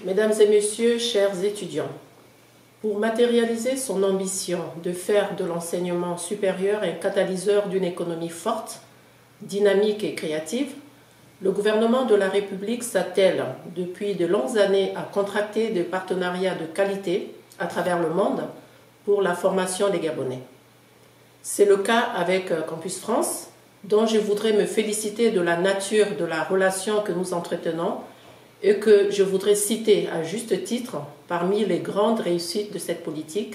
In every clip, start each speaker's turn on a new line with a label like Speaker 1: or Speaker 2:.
Speaker 1: Mesdames et messieurs, chers étudiants, pour matérialiser son ambition de faire de l'enseignement supérieur un catalyseur d'une économie forte, dynamique et créative, le gouvernement de la République s'attelle depuis de longues années à contracter des partenariats de qualité à travers le monde pour la formation des Gabonais. C'est le cas avec Campus France, dont je voudrais me féliciter de la nature de la relation que nous entretenons et que je voudrais citer à juste titre parmi les grandes réussites de cette politique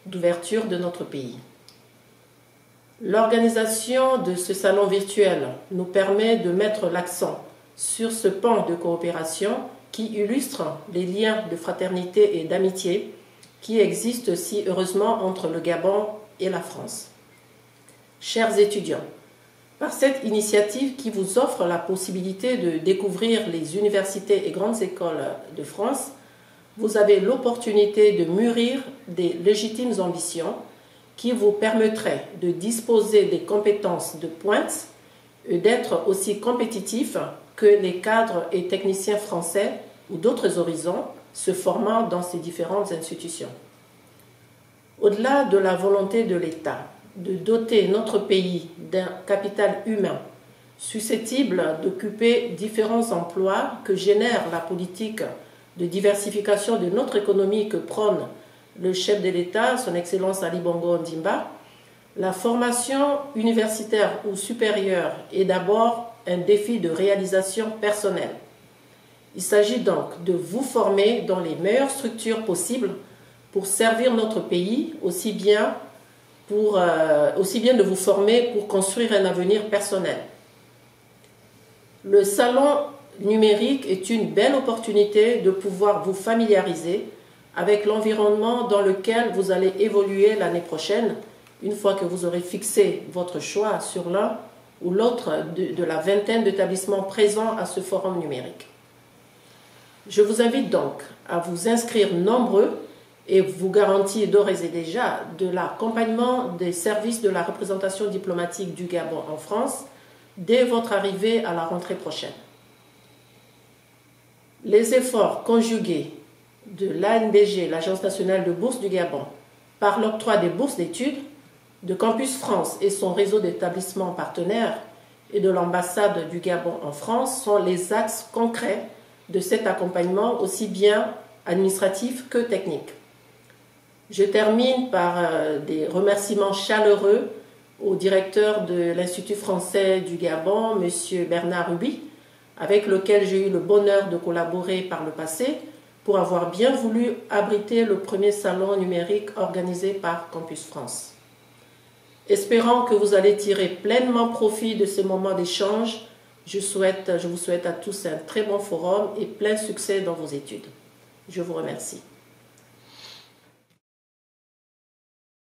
Speaker 1: d'ouverture de notre pays. L'organisation de ce salon virtuel nous permet de mettre l'accent sur ce pan de coopération qui illustre les liens de fraternité et d'amitié qui existent si heureusement entre le Gabon et la France. Chers étudiants, par cette initiative qui vous offre la possibilité de découvrir les universités et grandes écoles de France, vous avez l'opportunité de mûrir des légitimes ambitions qui vous permettraient de disposer des compétences de pointe et d'être aussi compétitifs que les cadres et techniciens français ou d'autres horizons se formant dans ces différentes institutions. Au-delà de la volonté de l'État de doter notre pays d'un capital humain susceptible d'occuper différents emplois que génère la politique de diversification de notre économie que prône le chef de l'État, son Excellence Ali Bongo Ondimba, la formation universitaire ou supérieure est d'abord un défi de réalisation personnelle. Il s'agit donc de vous former dans les meilleures structures possibles pour servir notre pays, aussi bien de vous former pour construire un avenir personnel. Le salon numérique est une belle opportunité de pouvoir vous familiariser avec l'environnement dans lequel vous allez évoluer l'année prochaine, une fois que vous aurez fixé votre choix sur l'un ou l'autre de la vingtaine d'établissements présents à ce forum numérique. Je vous invite donc à vous inscrire nombreux et vous garantis d'ores et déjà de l'accompagnement des services de la représentation diplomatique du Gabon en France dès votre arrivée à la rentrée prochaine. Les efforts conjugués de l'ANBG, l'Agence nationale de bourse du Gabon, par l'octroi des bourses d'études, de Campus France et son réseau d'établissements partenaires et de l'ambassade du Gabon en France sont les axes concrets de cet accompagnement aussi bien administratif que technique. Je termine par des remerciements chaleureux au directeur de l'Institut français du Gabon, M. Bernard Ruby, avec lequel j'ai eu le bonheur de collaborer par le passé pour avoir bien voulu abriter le premier salon numérique organisé par Campus France. Espérant que vous allez tirer pleinement profit de ces moments d'échange, je vous souhaite à tous un très bon forum et plein succès dans vos études. Je vous remercie.